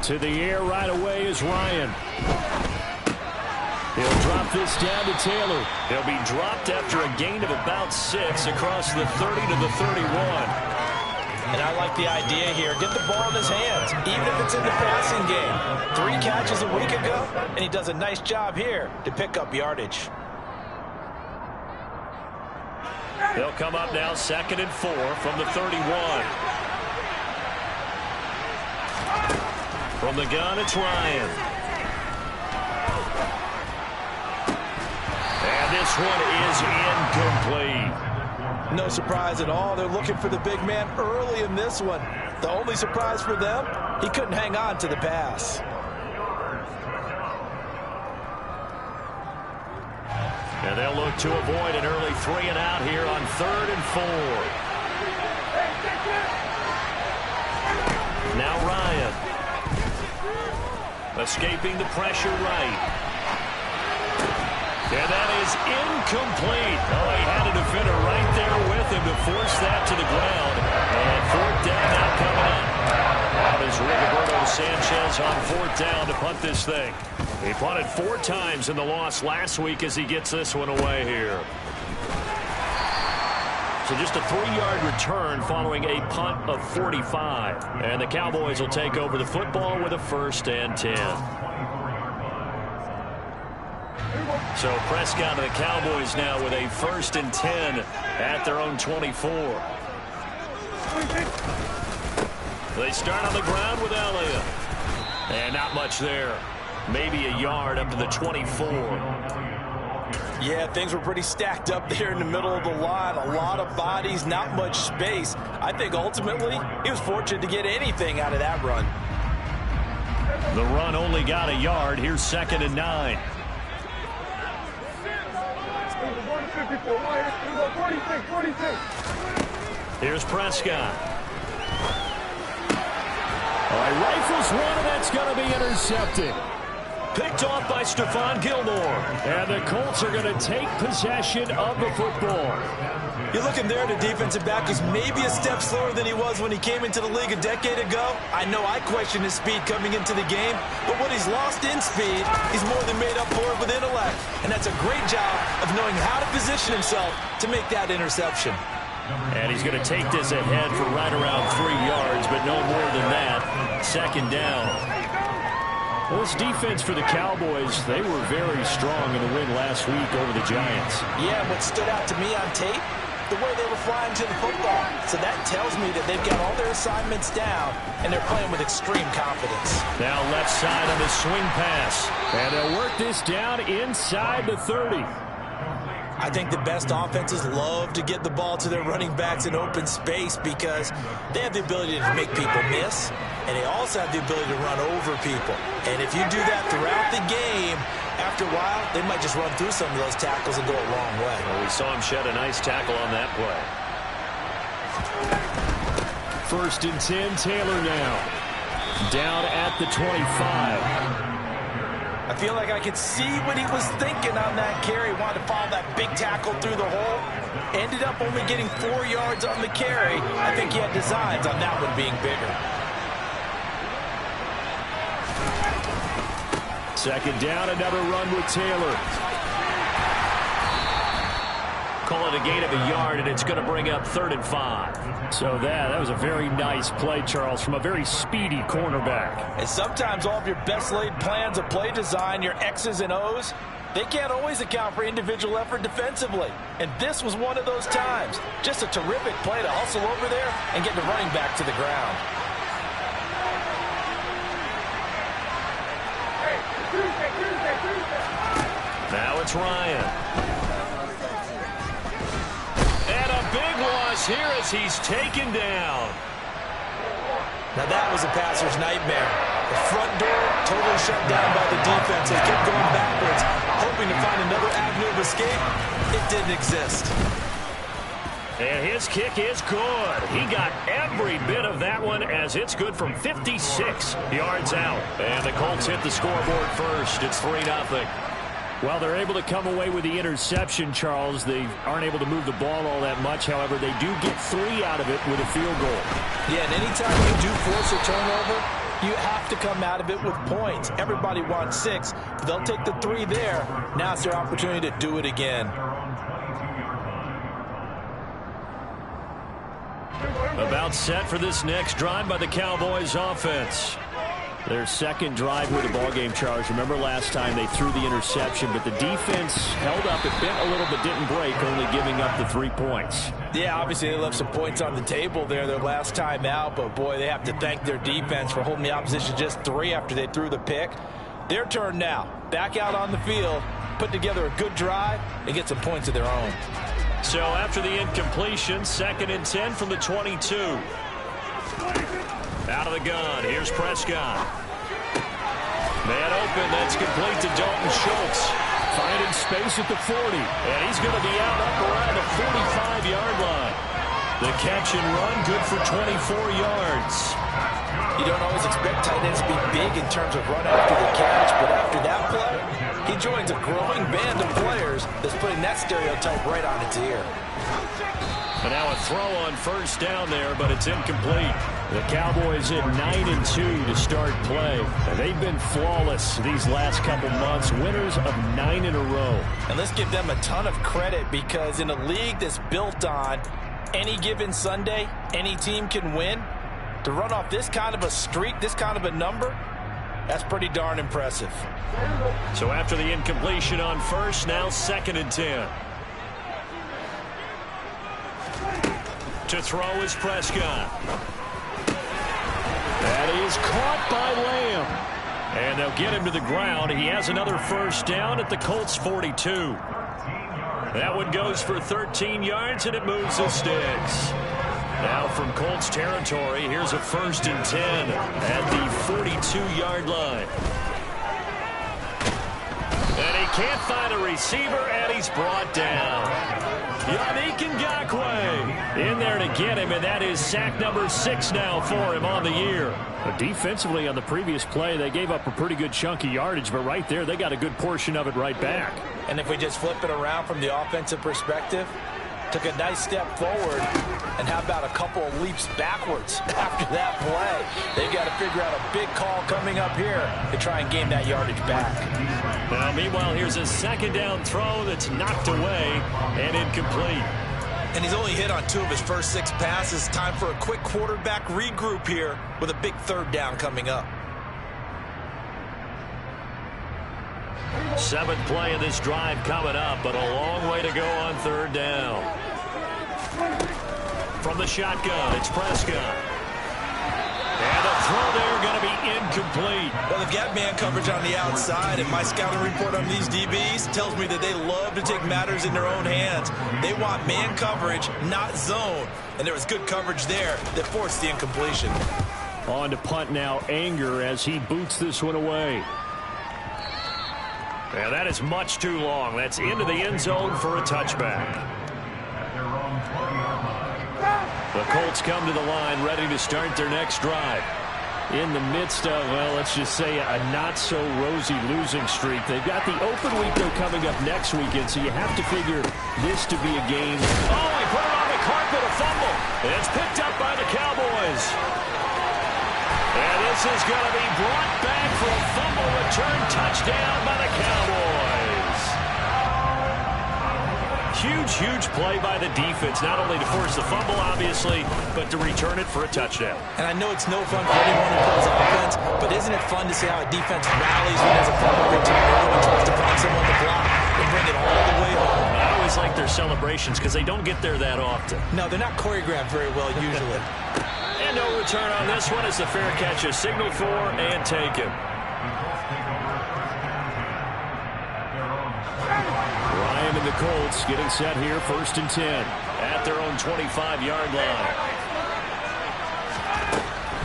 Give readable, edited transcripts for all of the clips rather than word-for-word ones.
To the air right away is Ryan. He'll drop this down to Taylor. He'll be dropped after a gain of about 6 across the 30 to the 31. And I like the idea here. Get the ball in his hands, even if it's in the passing game. 3 catches a week ago, and he does a nice job here to pick up yardage. They'll come up now 2nd and 4 from the 31. From the gun, it's Ryan. And this one is incomplete. No surprise at all. They're looking for the big man early in this one. The only surprise for them, he couldn't hang on to the pass. And they'll look to avoid an early 3 and out here on 3rd and 4. Now Ryan. Escaping the pressure right. And that is incomplete. Oh, he had a defender right there with him to force that to the ground. And 4th down now coming up. That is Rigoberto Sanchez on 4th down to punt this thing. He punted 4 times in the loss last week as he gets this one away here. So just a 3-yard return following a punt of 45. And the Cowboys will take over the football with a 1st and 10. So Prescott and the Cowboys now with a 1st and 10 at their own 24. They start on the ground with Elliott. And not much there. Maybe a yard up to the 24. Yeah, things were pretty stacked up there in the middle of the line. A lot of bodies, not much space. I think ultimately he was fortunate to get anything out of that run. The run only got a yard. Here's 2nd and 9. Here's Prescott. All right, rifles one, and that's going to be intercepted. Picked off by Stephon Gilmore. And the Colts are going to take possession of the football. You're looking there, the defensive back is maybe a step slower than he was when he came into the league a decade ago. I know I questioned his speed coming into the game, but what he's lost in speed, he's more than made up for it with intellect. And that's a great job of knowing how to position himself to make that interception. And he's going to take this ahead for right around 3 yards, but no more than that. 2nd down. Well, this defense for the Cowboys, they were very strong in the win last week over the Giants. Yeah, what stood out to me on tape, the way they were flying to the football. So that tells me that they've got all their assignments down, and they're playing with extreme confidence. Now left side on the swing pass. And they'll work this down inside the 30. I think the best offenses love to get the ball to their running backs in open space because they have the ability to make people miss, and they also have the ability to run over people. And if you do that throughout the game, after a while, they might just run through some of those tackles and go a long way. Well, we saw him shed a nice tackle on that play. 1st and 10, Taylor now. Down at the 25. I feel like I could see what he was thinking on that carry. Wanted to follow that big tackle through the hole. Ended up only getting 4 yards on the carry. I think he had designs on that one being bigger. 2nd down, another run with Taylor. Call it a gain of a yard, and it's going to bring up 3rd and 5. So that was a very nice play, Charles, from a very speedy cornerback. And sometimes all of your best laid plans of play design, your X's and O's, they can't always account for individual effort defensively. And this was one of those times. Just a terrific play to hustle over there and get the running back to the ground. Now it's Ryan. And a big loss here as he's taken down. Now that was a passer's nightmare. The front door totally shut down by the defense. They kept going backwards, hoping to find another avenue of escape. It didn't exist. And his kick is good. He got every bit of that one as it's good from 56 yards out. And the Colts hit the scoreboard first. It's 3-0. Well, they're able to come away with the interception, Charles. They aren't able to move the ball all that much. However, they do get 3 out of it with a field goal. Yeah, and anytime you do force a turnover, You have to come out of it with points. Everybody wants 6. They'll take the 3 there. Now it's their opportunity to do it again. About set for this next drive by the Cowboys offense. Their second drive with the ballgame, Charles. Remember last time they threw the interception, but the defense held up. It bent a little but didn't break, only giving up the 3 points. Yeah, obviously they left some points on the table there their last time out, but boy, they have to thank their defense for holding the opposition just 3 after they threw the pick. Their turn now. Back out on the field, put together a good drive, and get some points of their own. So after the incompletion, 2nd and 10 from the 22. Out of the gun, here's Prescott. Man open, that's complete to Dalton Schultz. Finding space at the 40. And he's going to be out up around the 45-yard line. The catch and run, good for 24 yards. You don't always expect tight ends to be big in terms of run after the catch, but after that play, he joins a growing band of players that's putting that stereotype right on its ear. And now a throw on first down there, but it's incomplete. The Cowboys in 9-2 to start play. And they've been flawless these last couple months, winners of 9 in a row. And let's give them a ton of credit, because in a league that's built on any given Sunday, any team can win. To run off this kind of a streak, this kind of a number, that's pretty darn impressive. So after the incompletion on first, now 2nd and 10. To throw is Prescott. That is caught by Lamb. And they'll get him to the ground. He has another first down at the Colts 42. That one goes for 13 yards, and it moves the sticks. Now from Colts territory, here's a 1st and 10 at the 42-yard line. And he can't find a receiver, and he's brought down. Yannick Ngakoue in there to get him, and that is sack number 6 now for him on the year. But defensively on the previous play, they gave up a pretty good chunk of yardage, but right there, they got a good portion of it right back. And if we just flip it around from the offensive perspective, took a nice step forward, and how about a couple of leaps backwards after that play? They've got to figure out a big call coming up here to try and gain that yardage back. Now, meanwhile, here's a 2nd down throw that's knocked away and incomplete. And he's only hit on 2 of his first 6 passes. Time for a quick quarterback regroup here with a big 3rd down coming up. 7th play of this drive coming up, but a long way to go on 3rd down. From the shotgun, it's Prescott. And the throw there going to be incomplete. Well, they've got man coverage on the outside, and my scouting report on these DBs tells me that they love to take matters in their own hands. They want man coverage, not zone. And there was good coverage there that forced the incompletion. On to punt now, Anger, as he boots this one away. Yeah, that is much too long. That's into the end zone for a touchback. The Colts come to the line ready to start their next drive. In the midst of, well, let's just say a not-so-rosy losing streak. They've got the open week, though, coming up next weekend, so you have to figure this to be a game. Oh, he put it on the carpet, a fumble. And it's picked up by the Cowboys. And this is going to be brought back for a fumble return touchdown by the Cowboys. Huge, huge play by the defense, not only to force the fumble, obviously, but to return it for a touchdown. And I know it's no fun for anyone who plays offense, but isn't it fun to see how a defense rallies when there's a fumble return and tries to find someone to block and bring it all the way home? I always like their celebrations because they don't get there that often. No, they're not choreographed very well usually. And no return on this one as the fair catch is signaled for and taken. Ryan and the Colts getting set here, 1st and 10 at their own 25-yard line.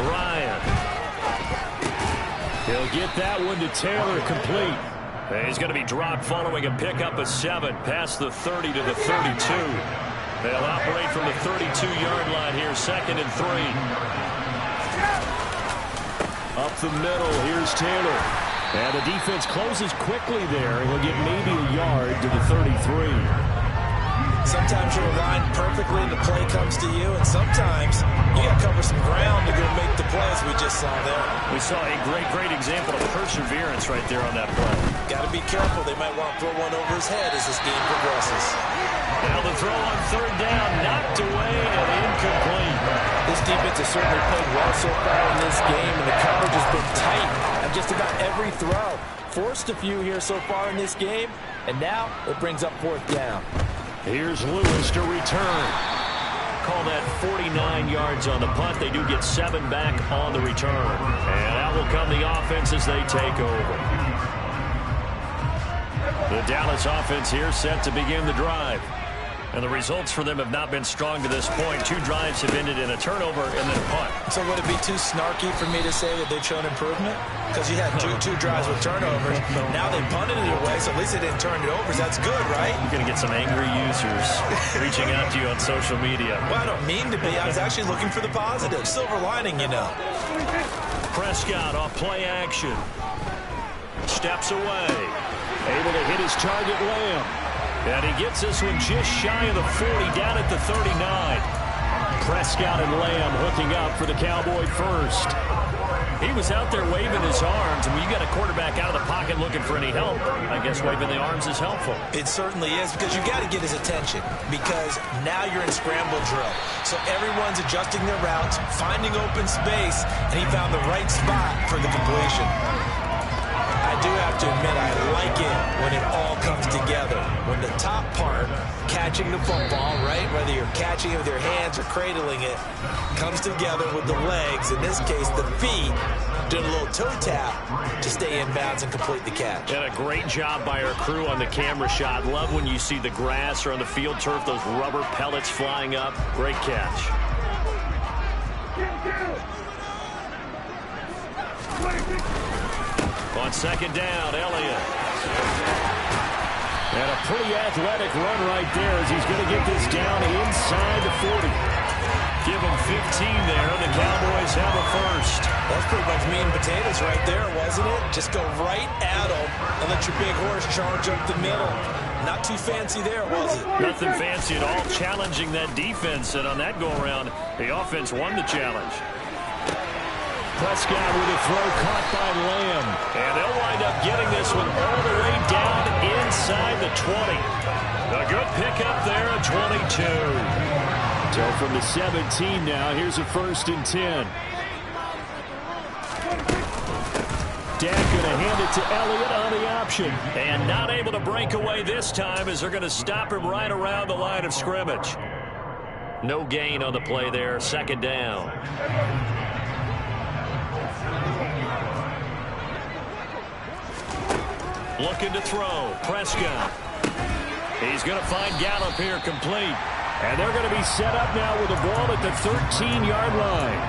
Ryan. He'll get that one to Taylor, complete. And he's going to be dropped following a pickup of 7 past the 30 to the 32. They'll operate from the 32-yard line here, 2nd and 3. Up the middle, here's Taylor. And the defense closes quickly there. He'll get maybe a yard to the 33. Sometimes you're aligned perfectly and the play comes to you, and sometimes you got to cover some ground to go make the play. as we just saw there. We saw a great example of perseverance right there on that play. Got to be careful. They might want to throw one over his head as this game progresses. Now the throw on third down, knocked away and incomplete. This defense has certainly played well so far in this game, and the coverage has been tight on just about every throw. Forced a few here so far in this game, and now it brings up fourth down. Here's Lewis to return. Call that 49 yards on the punt. They do get 7 back on the return. And out will come the offense as they take over. The Dallas offense here set to begin the drive. And the results for them have not been strong to this point. 2 drives have ended in a turnover and then a punt. So would it be too snarky for me to say that they've shown improvement? Because you had two drives with turnovers. Now they punted it away, so at least they didn't turn it over. That's good, right? You're going to get some angry users reaching out to you on social media. Well, I don't mean to be. I was actually looking for the positive. Silver lining, you know. Prescott off play action. Steps away. Able to hit his target, Lamb. And he gets this one just shy of the 40, down at the 39. Prescott and Lamb hooking up for the Cowboy first. He was out there waving his arms, and when you got a quarterback out of the pocket looking for any help, I guess waving the arms is helpful. It certainly is, because you got to get his attention, because now you're in scramble drill. So everyone's adjusting their routes, finding open space, and he found the right spot for the completion. I do have to admit, I like it when it all comes together. When the top part, catching the football, right, whether you're catching it with your hands or cradling it, comes together with the legs, in this case the feet, doing a little toe tap to stay in bounds and complete the catch. And a great job by our crew on the camera shot. Love when you see the grass or on the field turf, those rubber pellets flying up. Great catch. On second down, Elliott. And a pretty athletic run right there as he's going to get this down inside the 40. Give him 15 there. The Cowboys have a first. That's pretty much meat and potatoes right there, wasn't it? Just go right at him and let your big horse charge up the middle. Not too fancy there, was it? Nothing fancy at all. Challenging that defense, and on that go-around, the offense won the challenge. Prescott with a throw caught by Lamb. And they'll wind up getting this one all the way down inside the 20. A good pickup there at 22. So from the 17 now, here's a 1st and 10. Dak going to hand it to Elliott on the option. And not able to break away this time as they're going to stop him right around the line of scrimmage. No gain on the play there. 2nd down. Looking to throw. Prescott. He's going to find Gallup here complete. And they're going to be set up now with the ball at the 13-yard line.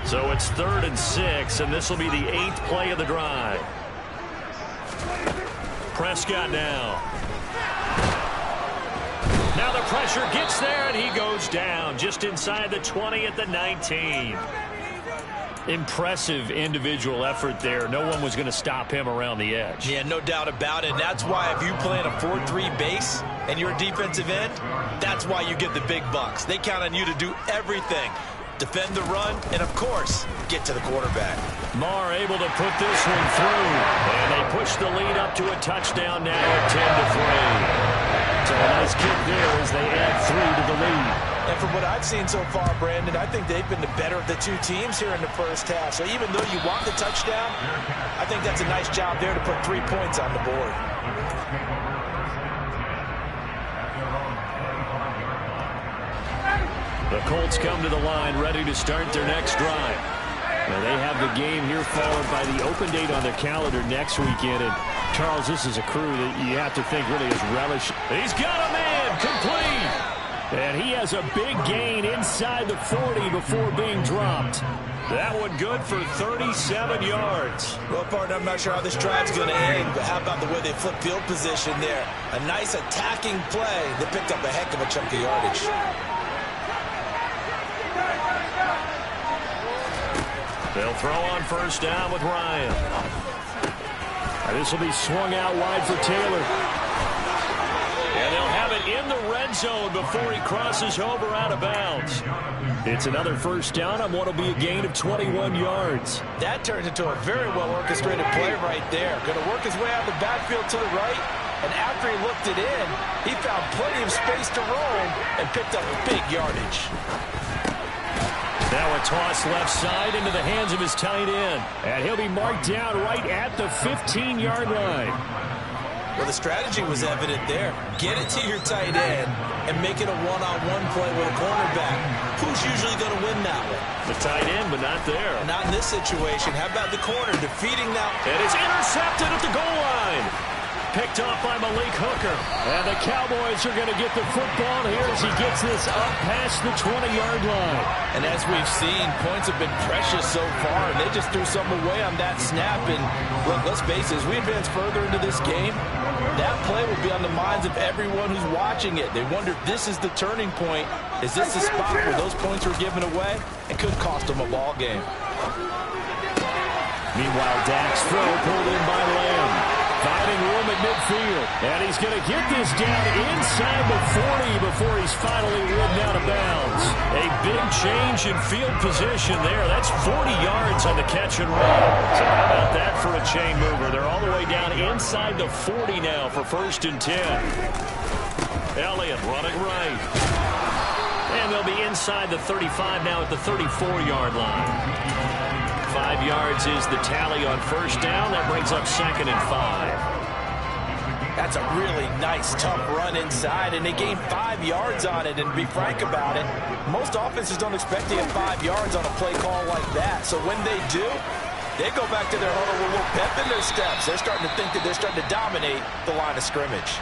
So it's 3rd and 6, and this will be the 8th play of the drive. Prescott now. Now the pressure gets there, and he goes down just inside the 20 at the 19. Impressive individual effort there. No one was going to stop him around the edge. Yeah, no doubt about it. And that's why if you play in a 4-3 base and you're a defensive end, that's why you get the big bucks. They count on you to do everything. Defend the run, and, of course, get to the quarterback. Marr able to put this one through. And they push the lead up to a touchdown now at 10-3. So a nice kick there as they add 3 to the lead. And from what I've seen so far, Brandon, I think they've been the better of the two teams here in the first half. So even though you want the touchdown, I think that's a nice job there to put 3 points on the board. The Colts come to the line ready to start their next drive. Now they have the game here followed by the open date on their calendar next weekend. And Charles, this is a crew that you have to think really is relish. He's got a man complete. And he has a big gain inside the 40 before being dropped. That one good for 37 yards. Well, partner, I'm not sure how this drive's going to end, but how about the way they flip field position there? A nice attacking play. They picked up a heck of a chunk of yardage. They'll throw on 1st down with Ryan. This will be swung out wide for Taylor. And they'll have it in the red zone before he crosses over out of bounds. It's another first down on what will be a gain of 21 yards. That turns into a very well-orchestrated play right there. Going to work his way out of the backfield to the right. And after he looked it in, he found plenty of space to roam and picked up big yardage. Now a toss left side into the hands of his tight end. And he'll be marked down right at the 15-yard line. Well, the strategy was evident there. Get it to your tight end and make it a one-on-one play with a cornerback. Who's usually going to win that one? The tight end, but not there. Not in this situation. How about the corner defeating that? And it's intercepted at the goal line. Picked off by Malik Hooker. And the Cowboys are going to get the football here as he gets this up past the 20-yard line. And as we've seen, points have been precious so far, and they just threw something away on that snap. And look, let's face it, as we advance further into this game, that play will be on the minds of everyone who's watching it. They wonder if this is the turning point. Is this the spot where those points were given away? It could cost them a ball game. Meanwhile, Dak's throw pulled in by Lamb. Finding room at midfield. And he's going to get this down inside the 40 before he's finally ridden out of bounds. A big change in field position there. That's 40 yards on the catch and run. So how about that for a chain mover? They're all the way down inside the 40 now for 1st and 10. Elliott running right. And they'll be inside the 35 now at the 34-yard line. 5 yards is the tally on 1st down. That brings up 2nd and 5. That's a really nice, tough run inside, and they gained 5 yards on it. And to be frank about it, most offenses don't expect to get 5 yards on a play call like that. So when they do, they go back to their huddle with a little pep in their steps. They're starting to think that they're starting to dominate the line of scrimmage.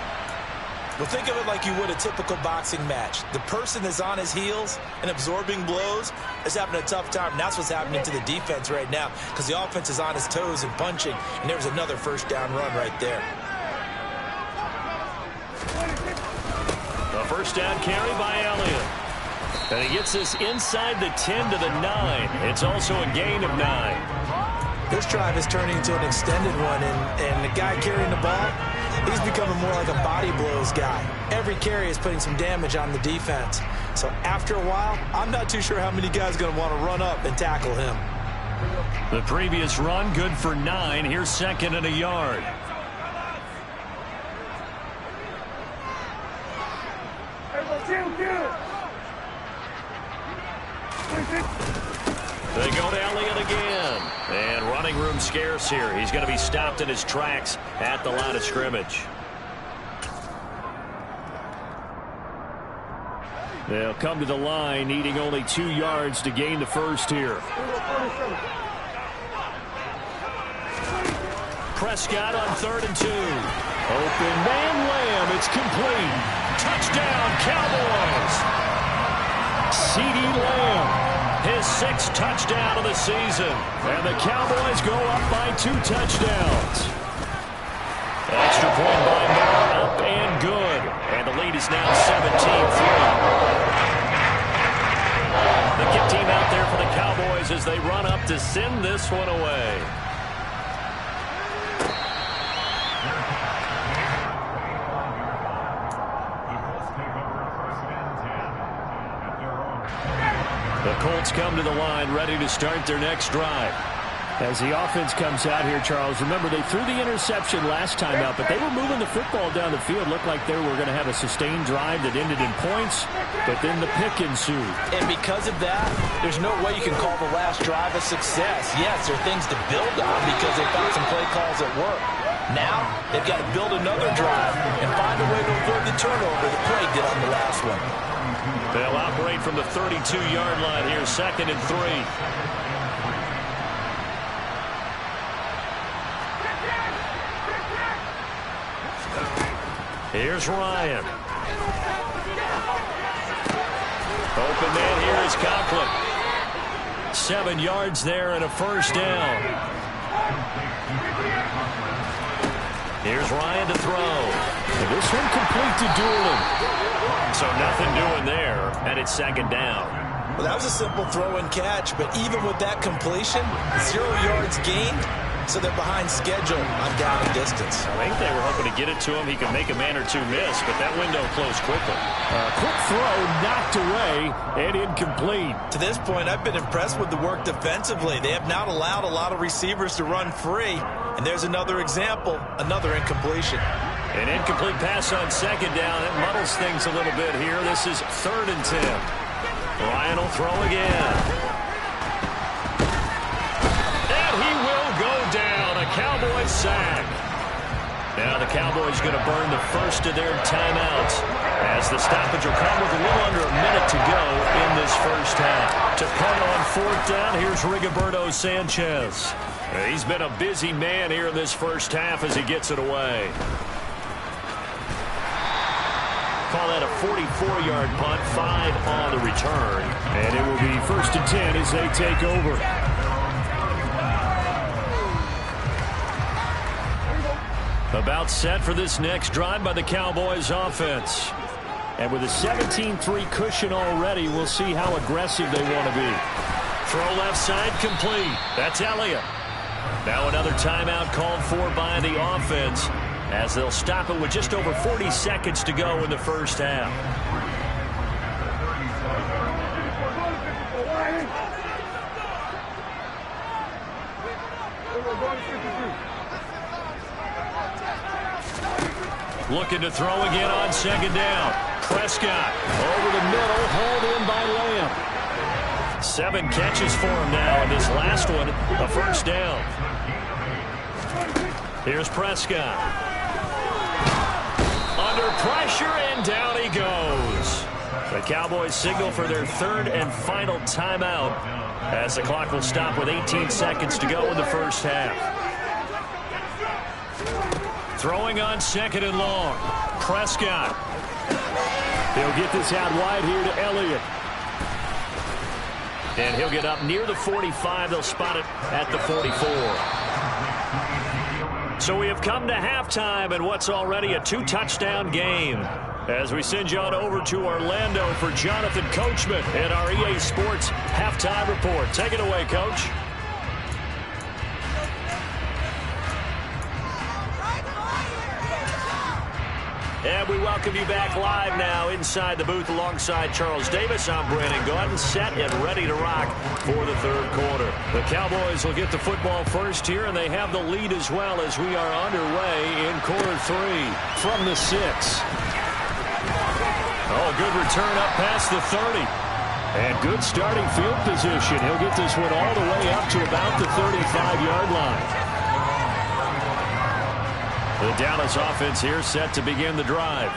Well, think of it like you would a typical boxing match. The person is on his heels and absorbing blows is having a tough time. And that's what's happening to the defense right now because the offense is on his toes and punching, and there's another 1st down run right there. A 1st down carry by Elliott. And he gets this inside the 10 to the 9. It's also a gain of 9. This drive is turning into an extended one, and the guy carrying the ball, he's becoming more like a body blows guy. Every carry is putting some damage on the defense. So after a while, I'm not too sure how many guys are going to want to run up and tackle him. The previous run, good for 9. Here's 2nd and a yard. They go to Elliott again. And running room scarce here. He's going to be stopped in his tracks at the line of scrimmage. They'll come to the line, needing only 2 yards to gain the 1st here. Prescott on 3rd and 2. Open man Lamb. It's complete. Touchdown, Cowboys. CeeDee Lamb. His 6th touchdown of the season. And the Cowboys go up by 2 touchdowns. Extra point by Moore, up and good. And the lead is now 17-3. The kick team out there for the Cowboys as they run up to send this one away. The Colts come to the line, ready to start their next drive. As the offense comes out here, Charles, remember they threw the interception last time out, but they were moving the football down the field. Looked like they were going to have a sustained drive that ended in points, but then the pick ensued. And because of that, there's no way you can call the last drive a success. Yes, there are things to build on because they found some play calls that work. Now, they've got to build another drive and find a way to avoid the turnover that Craig did on the last one. They'll operate from the 32-yard line here, 2nd and 3. Here's Ryan. Open man here is Conklin. 7 yards there and a 1st down. Here's Ryan to throw. And this one complete to Doolin. So nothing doing there, and it's 2nd down. Well, that was a simple throw and catch, but even with that completion, 0 yards gained, so they're behind schedule on down and distance. I think they were hoping to get it to him. He could make a man or two miss, but that window closed quickly. Quick throw knocked away and incomplete. To this point, I've been impressed with the work defensively. They have not allowed a lot of receivers to run free. And there's another example, another incompletion. An incomplete pass on second down. It muddles things a little bit here. This is 3rd and 10. Ryan will throw again. And he will go down. A Cowboys sack. Now the Cowboys going to burn the first of their timeouts as the stoppage will come with a little under a minute to go in this first half. To punt on 4th down, here's Rigoberto Sanchez. He's been a busy man here in this first half as he gets it away. Call that a 44-yard punt, 5 on the return. And it will be 1st and 10 as they take over. About set for this next drive by the Cowboys offense. And with a 17-3 cushion already, we'll see how aggressive they want to be. Throw left side complete. That's Elliott. Now another timeout called for by the offense as they'll stop it with just over 40 seconds to go in the first half. Looking to throw again on 2nd down. Prescott over the middle, hauled in by Lamb. 7 catches for him now, and this last one, a 1st down. Here's Prescott. Under pressure, and down he goes. The Cowboys signal for their 3rd and final timeout as the clock will stop with 18 seconds to go in the first half. Throwing on 2nd and long. Prescott. They'll get this out wide here to Elliott. And he'll get up near the 45. They'll spot it at the 44. So we have come to halftime in what's already a 2-touchdown game. As we send you on over to Orlando for Jonathan Coachman in our EA Sports Halftime Report. Take it away, Coach. And we welcome you back live now inside the booth alongside Charles Davis. I'm Brandon Gordon, set and ready to rock for the 3rd quarter. The Cowboys will get the football first here, and they have the lead as well as we are underway in quarter 3 from the 6. Oh, good return up past the 30. And good starting field position. He'll get this one all the way up to about the 35-yard line. The Dallas offense here set to begin the drive.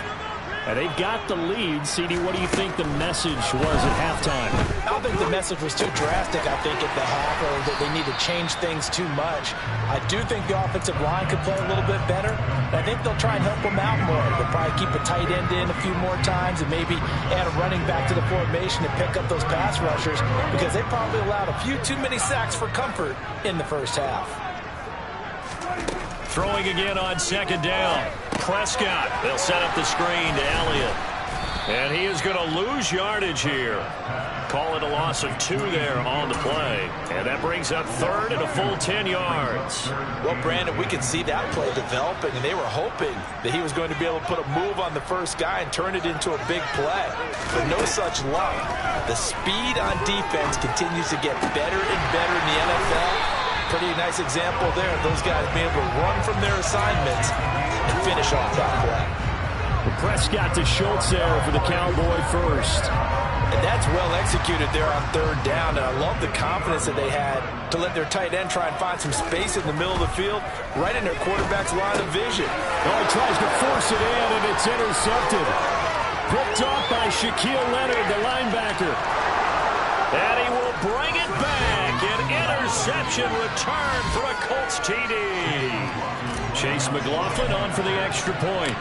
And they've got the lead. CD, what do you think the message was at halftime? I don't think the message was too drastic, I think, at the half, or that they need to change things too much. I do think the offensive line could play a little bit better. I think they'll try and help them out more. They'll probably keep a tight end in a few more times and maybe add a running back to the formation to pick up those pass rushers because they probably allowed a few too many sacks for comfort in the first half. Throwing again on 2nd down. Prescott. They'll set up the screen to Elliott. And he is going to lose yardage here. Call it a loss of 2 there on the play. And that brings up 3rd and a full 10 yards. Well, Brandon, we could see that play developing, and they were hoping that he was going to be able to put a move on the first guy and turn it into a big play. But no such luck. The speed on defense continues to get better and better in the NFL. Pretty nice example there of those guys being able to run from their assignments and finish off that play. Prescott to Schultz there for the Cowboy first. And that's well executed there on 3rd down. And I love the confidence that they had to let their tight end try and find some space in the middle of the field, right in their quarterback's line of vision. Oh, he tries to force it in, and it's intercepted. Picked off by Shaquille Leonard, the linebacker. And he will bring it back. An interception return for a Colts TD. Chase McLaughlin on for the extra point.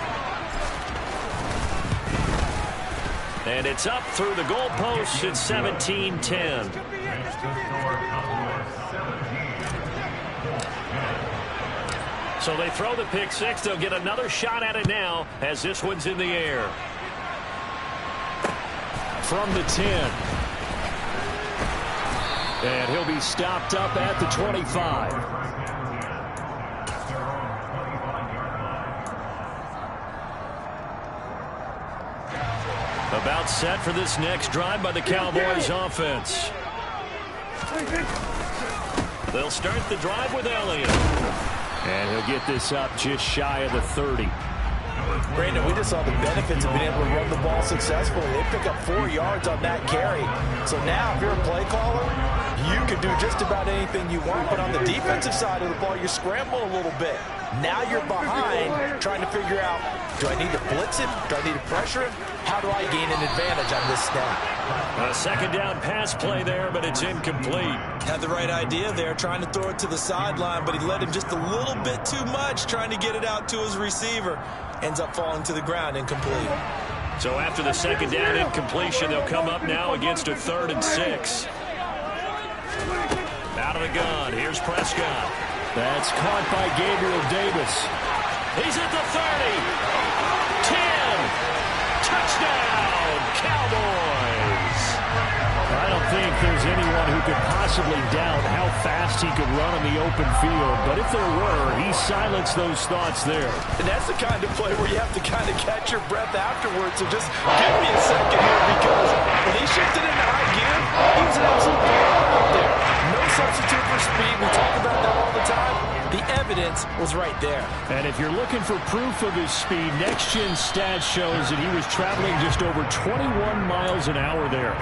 And it's up through the goalposts. It's 17-10. So they throw the pick 6. They'll get another shot at it now as this one's in the air. From the 10. And he'll be stopped up at the 25. About set for this next drive by the Cowboys offense. They'll start the drive with Elliott. And he'll get this up just shy of the 30. Brandon, we just saw the benefits of being able to run the ball successfully. They pick up 4 yards on that carry. So now if you're a play caller, you can do just about anything you want. But on the defensive side of the ball, you scramble a little bit. Now you're behind trying to figure out, do I need to blitz him? Do I need to pressure him? How do I gain an advantage on this snap? A second down pass play there, but it's incomplete. Had the right idea there, trying to throw it to the sideline, but he led him just a little bit too much, trying to get it out to his receiver. Ends up falling to the ground, incomplete. So after the second down incompletion, they'll come up now against a 3rd and 6. Out of the gun, here's Prescott. That's caught by Gabriel Davis. He's at the 30. 10. Touchdown, Cowboys. I don't think there's anyone who could possibly doubt how fast he could run on the open field. But if there were, he silenced those thoughts there. And that's the kind of play where you have to kind of catch your breath afterwards. So just give me a second here, because when he shifted into high gear, he was an absolute baller out there. No substitute for speed. We talk about that all the time. The evidence was right there. And if you're looking for proof of his speed, Next Gen Stats shows that he was traveling just over 21 miles an hour there.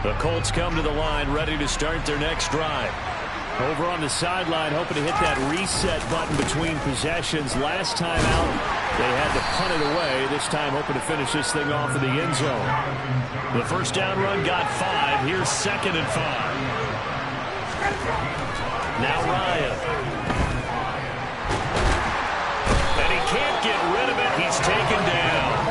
The Colts come to the line, ready to start their next drive. Over on the sideline, hoping to hit that reset button between possessions. Last time out, they had to punt it away. This time, hoping to finish this thing off in the end zone. The first down run got 5. Here's 2nd and 5. Now Ryan. And he can't get rid of it. He's taken down.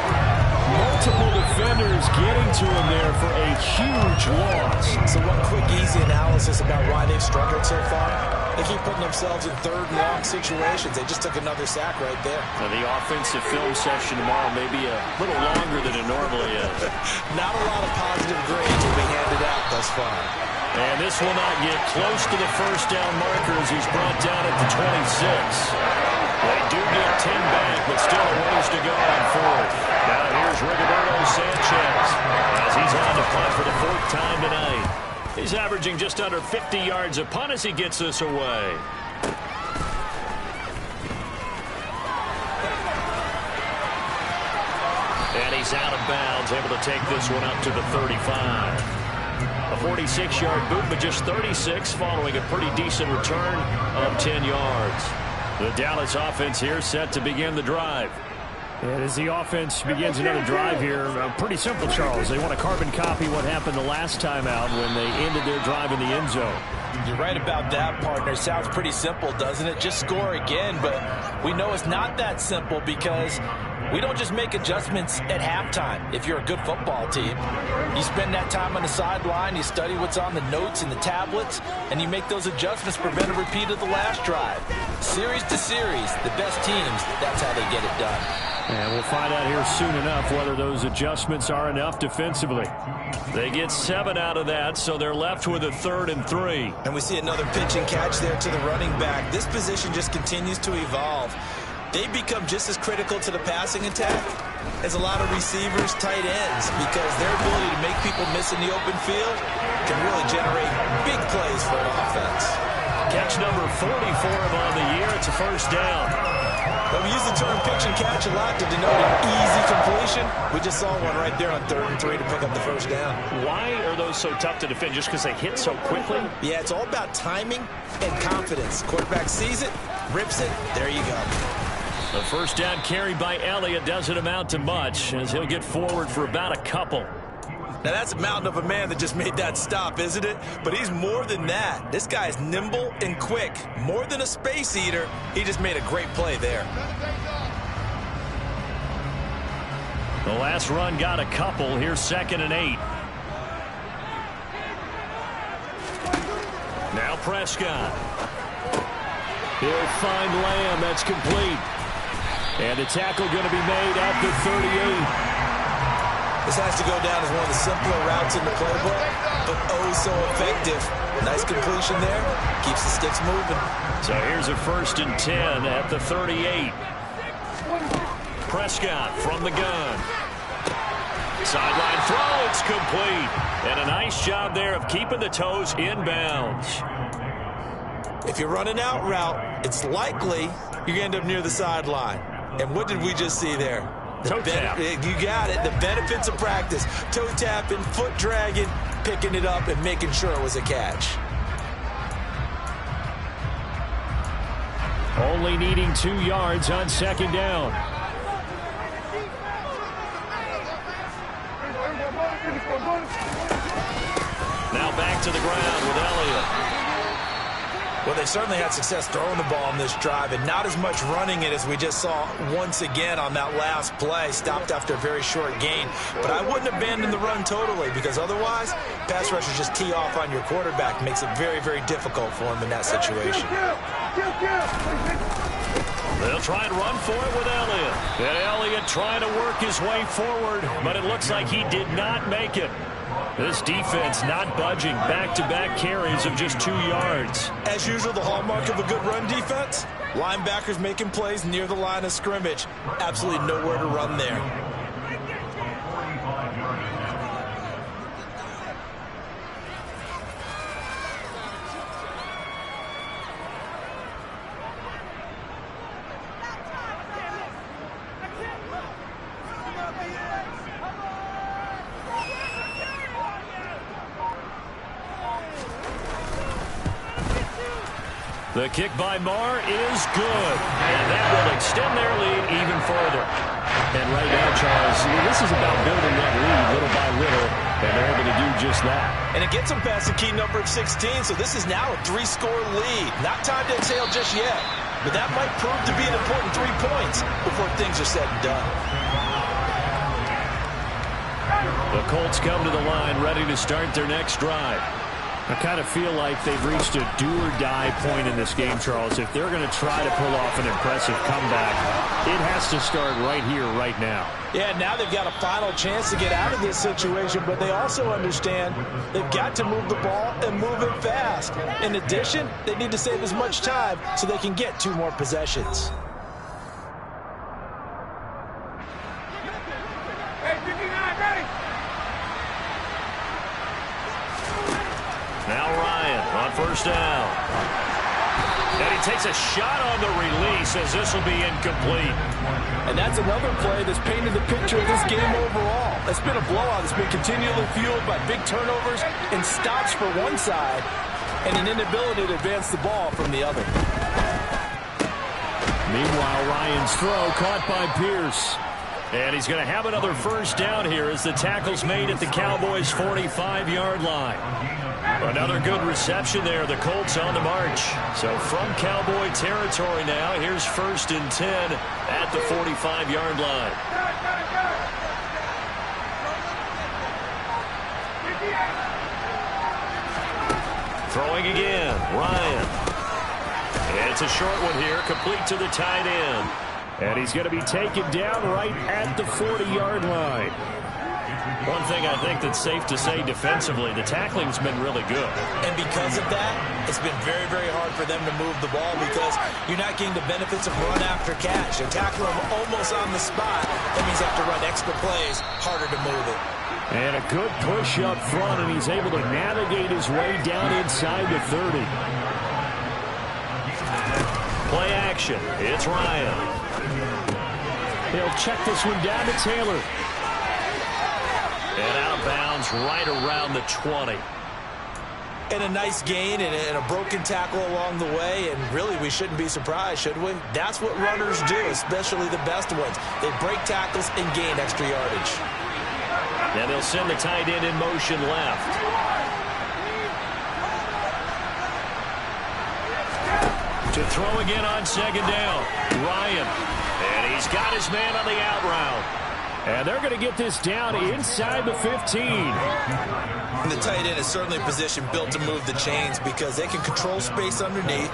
Multiple defenders getting to him there for a huge loss. So one quick, easy analysis about why they've struggled so far. They keep putting themselves in 3rd and long situations. They just took another sack right there. Now the offensive film session tomorrow may be a little longer than it normally is. Not a lot of positive grades will be handed out thus far. And this will not get close to the first down marker as he's brought down at the 26. They do get 10 back, but still a ways to go on 4th. Now here's Rigoberto Sanchez as he's on to punt for the 4th time tonight. He's averaging just under 50 yards a punt as he gets this away. And he's out of bounds, able to take this one up to the 35. A 46-yard boot, but just 36 following a pretty decent return of 10 yards. The Dallas offense here set to begin the drive. And as the offense begins another drive here, pretty simple, Charles. They want to carbon copy what happened the last time out when they ended their drive in the end zone. You're right about that, partner. Sounds pretty simple, doesn't it? Just score again, but we know it's not that simple because we don't just make adjustments at halftime. If you're a good football team, you spend that time on the sideline, you study what's on the notes and the tablets, and you make those adjustments, prevent a repeat of the last drive. Series to series, the best teams, that's how they get it done. And we'll find out here soon enough whether those adjustments are enough defensively. They get 7 out of that, so they're left with a 3rd and 3. And we see another pitch and catch there to the running back. This position just continues to evolve. They become just as critical to the passing attack as a lot of receivers, tight ends, because their ability to make people miss in the open field can really generate big plays for an offense. Catch number 44 on the year. It's a first down. Well, we use the term pitch and catch a lot to denote an easy completion. We just saw one right there on 3rd and 3 to pick up the first down. Why are those so tough to defend? Just because they hit so quickly? Yeah, it's all about timing and confidence. Quarterback sees it, rips it, there you go. The first down carry by Elliott doesn't amount to much as he'll get forward for about a couple. Now, that's a mountain of a man that just made that stop, isn't it? But he's more than that. This guy is nimble and quick. More than a space eater, he just made a great play there. The last run got a couple. Here's 2nd and 8. Now Prescott. He'll find Lamb. That's complete. And the tackle going to be made at the 38. This has to go down as one of the simpler routes in the playbook, but oh so effective. Nice completion there. Keeps the sticks moving. So here's a 1st and 10 at the 38. Prescott from the gun. Sideline throw, it's complete. And a nice job there of keeping the toes in bounds. If you're running out route, it's likely you're going to end up near the sideline. And what did we just see there? Toe tap. You got it. The benefits of practice. Toe tapping, foot dragging, picking it up, and making sure it was a catch. Only needing 2 yards on 2nd down. Now back to the ground with Elliott. Well, they certainly had success throwing the ball on this drive, and not as much running it as we just saw once again on that last play. Stopped after a very short gain. But I wouldn't abandon the run totally, because otherwise, pass rushers just tee off on your quarterback. Makes it very, very difficult for him in that situation. They'll try and run for it with Elliott. And Elliott trying to work his way forward, but it looks like he did not make it. This defense not budging. Back-to-back carries of just 2 yards. As usual, the hallmark of a good run defense, linebackers making plays near the line of scrimmage. Absolutely nowhere to run there. The kick by Marr is good, and that will extend their lead even further. And right now, Charles, this is about building that lead little by little, and they're able to do just that. And it gets them past the key number of 16, so this is now a 3-score lead. Not time to exhale just yet, but that might prove to be an important 3 points before things are said and done. The Colts come to the line ready to start their next drive. I kind of feel like they've reached a do-or-die point in this game, Charles. If they're going to try to pull off an impressive comeback, it has to start right here, right now. Yeah, now they've got a final chance to get out of this situation, but they also understand they've got to move the ball and move it fast. In addition, they need to save as much time so they can get 2 more possessions. Now Ryan on 1st down. And he takes a shot on the release as this will be incomplete. And that's another play that's painted the picture of this game overall. It's been a blowout that's been continually fueled by big turnovers and stops for one side and an inability to advance the ball from the other. Meanwhile, Ryan's throw caught by Pierce. And he's going to have another 1st down here as the tackle's made at the Cowboys' 45-yard line. Another good reception there. The Colts on the march. So from Cowboy territory now, here's 1st and 10 at the 45-yard line. Throwing again, Ryan. And it's a short one here, complete to the tight end. And he's going to be taken down right at the 40-yard line. One thing I think that's safe to say defensively, the tackling's been really good. And because of that, it's been very, very hard for them to move the ball because you're not getting the benefits of run after catch. They tackle them almost on the spot. That means they have to run extra plays, harder to move it. And a good push up front, and he's able to navigate his way down inside the 30. Play action. It's Ryan. He'll check this one down to Taylor. And out of bounds right around the 20. And a nice gain and a broken tackle along the way. And really, we shouldn't be surprised, should we? That's what runners do, especially the best ones. They break tackles and gain extra yardage. And they'll send the tight end in motion left. To throw again on 2nd down. Ryan. And he's got his man on the out route. And they're going to get this down inside the 15. And the tight end is certainly a position built to move the chains because they can control space underneath.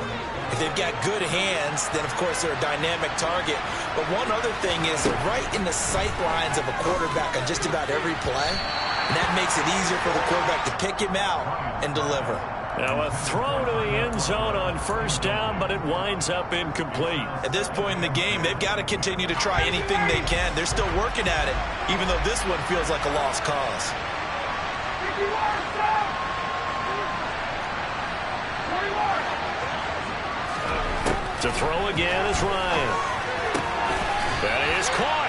If they've got good hands, then, of course, they're a dynamic target. But one other thing is they're right in the sight lines of a quarterback on just about every play. And that makes it easier for the quarterback to pick him out and deliver. Now a throw to the end zone on first down, but it winds up incomplete. At this point in the game, they've got to continue to try anything they can. They're still working at it, even though this one feels like a lost cause. To throw again is Ryan. That is caught.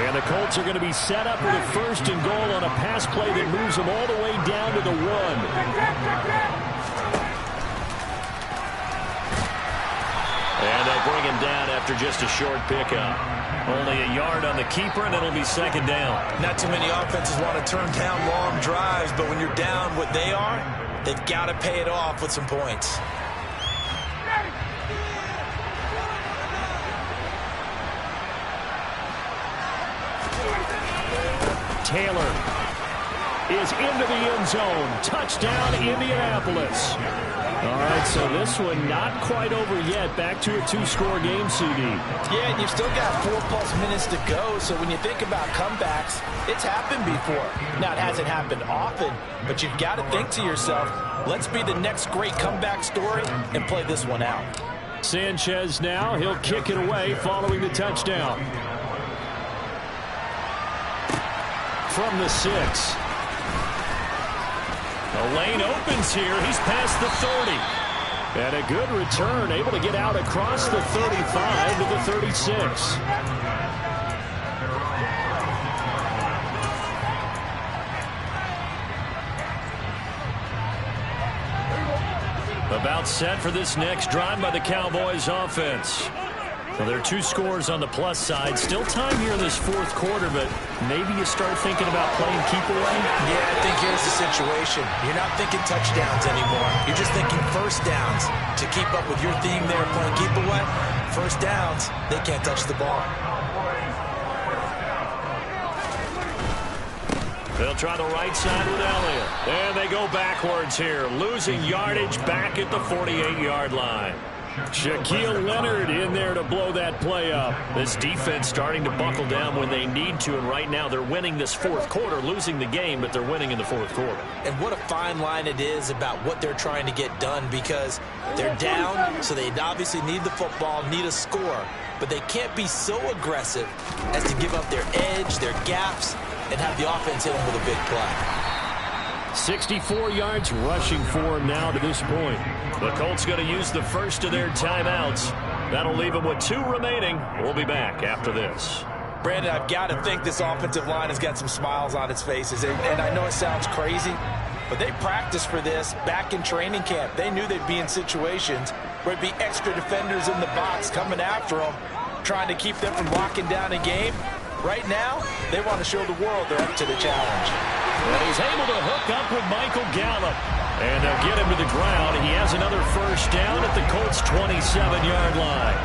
And the Colts are going to be set up with a 1st and goal on a pass play that moves them all the way down to the 1. And they'll bring him down after just a short pickup. Only a yard on the keeper, and it'll be 2nd down. Not too many offenses want to turn down long drives, but when you're down what they are, they've got to pay it off with some points. Taylor is into the end zone. Touchdown, Indianapolis. All right, so this one not quite over yet. Back to a 2-score game, CD. Yeah, and you've still got 4+ minutes to go, so when you think about comebacks, it's happened before. Now, it hasn't happened often, but you've got to think to yourself, let's be the next great comeback story and play this one out. Sanchez now, he'll kick it away following the touchdown. From the 6. The lane opens here. He's past the 30. And a good return, able to get out across the 35 to the 36. About set for this next drive by the Cowboys offense. Well, there are 2 scores on the plus side. Still time here in this 4th quarter, but maybe you start thinking about playing keep away. Yeah, I think here's the situation. You're not thinking touchdowns anymore. You're just thinking first downs. To keep up with your theme there, playing keep away, first downs, they can't touch the ball. They'll try the right side with Elliott. And they go backwards here, losing yardage back at the 48-yard line. Shaquille Leonard in there to blow that play up. This defense starting to buckle down when they need to, and right now they're winning this 4th quarter, losing the game, but they're winning in the 4th quarter. And what a fine line it is about what they're trying to get done, because they're down, so they obviously need the football, need a score, but they can't be so aggressive as to give up their edge, their gaps, and have the offense hit them with a big play. 64 yards rushing for him now to this point. The Colts going to use the first of their timeouts. That'll leave them with 2 remaining. We'll be back after this. Brandon, I've got to think this offensive line has got some smiles on its faces. And I know it sounds crazy, but they practiced for this back in training camp. They knew they'd be in situations where it'd be extra defenders in the box coming after them, trying to keep them from locking down a game. Right now, they want to show the world they're up to the challenge. And he's able to hook up with Michael Gallup. And they'll get him to the ground. He has another first down at the Colts' 27-yard line.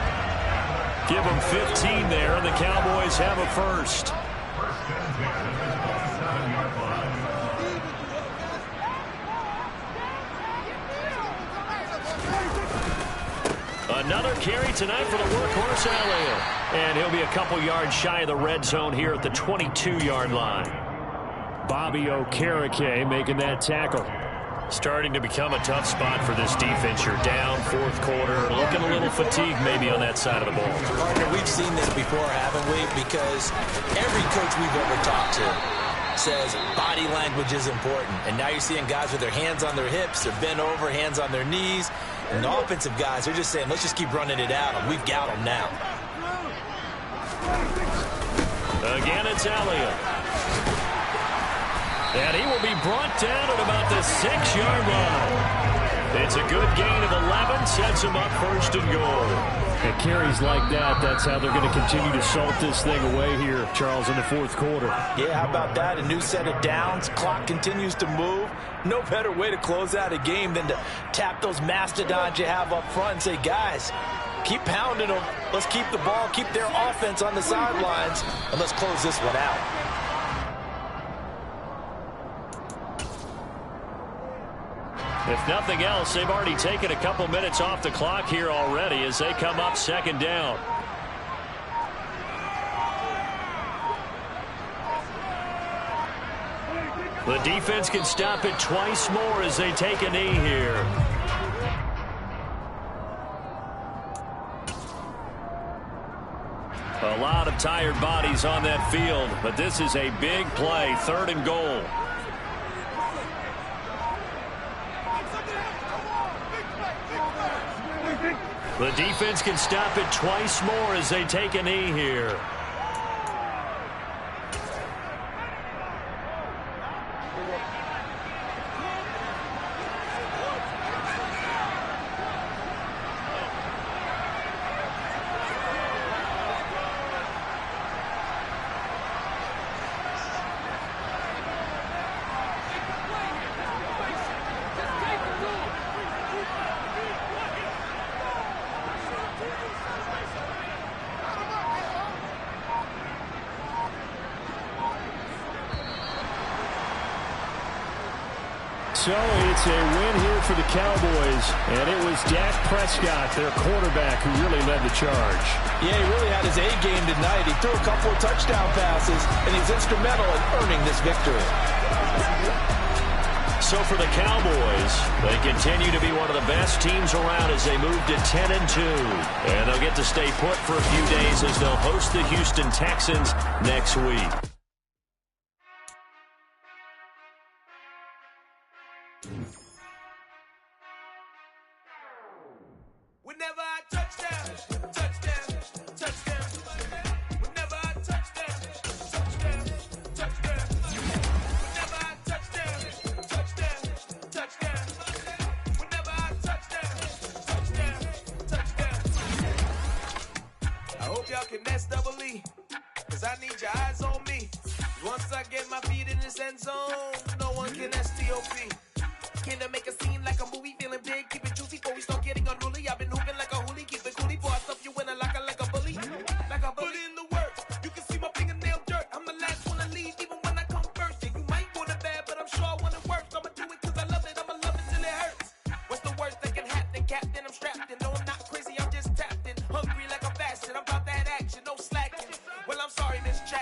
Give them 15 there, and the Cowboys have a first. Another carry tonight for the workhorse Elliott. And he'll be a couple yards shy of the red zone here at the 22-yard line. Bobby Okereke making that tackle. Starting to become a tough spot for this defense. You're down 4th quarter, looking a little fatigued maybe on that side of the ball. Partner, we've seen this before, haven't we? Because every coach we've ever talked to says body language is important. And now you're seeing guys with their hands on their hips, they're bent over, hands on their knees. And the offensive guys, they're just saying, let's just keep running it out, and we've got them now. Again, it's Elliott. And he will be brought down at about the 6-yard line. It's a good gain of 11, sets him up 1st and goal. And carries like that, that's how they're going to continue to salt this thing away here, Charles, in the 4th quarter. Yeah, how about that? A new set of downs. Clock continues to move. No better way to close out a game than to tap those mastodons you have up front and say, guys, keep pounding them. Let's keep the ball, keep their offense on the sidelines, and let's close this one out. If nothing else, they've already taken a couple minutes off the clock here already as they come up 2nd down. The defense can stop it twice more as they take a knee here. A lot of tired bodies on that field, but this is a big play, 3rd and goal. The defense can stop it twice more as they take a knee here. So it's a win here for the Cowboys, and it was Dak Prescott, their quarterback, who really led the charge. Yeah, he really had his A game tonight. He threw a couple of touchdown passes, and he's instrumental in earning this victory. So for the Cowboys, they continue to be one of the best teams around as they move to 10-2. And they'll get to stay put for a few days as they'll host the Houston Texans next week. Whenever I touchdown, touchdown, touchdown. Whenever I touchdown, touchdown, touchdown. Whenever I touchdown, touchdown, touchdown. Whenever I touchdown, touchdown, touchdown. I hope y'all can nest double E, 'cause I need your eyes on me. Once I get my feet in this end zone, no one can STOP. Can I make a scene like a movie, feeling big, keep it juicy before we start getting unruly. I've been hooping like a hoolie, keep it coolie before I stuff you in a locker like a bully. Like a bully in the work, you can see my fingernail dirt. I'm the last one to leave, even when I come first. Yeah, you might want it bad, but I'm sure I want it worse. I'ma do it 'cause I love it, I'ma love it till it hurts. What's the worst that can happen, Captain? I'm strapped in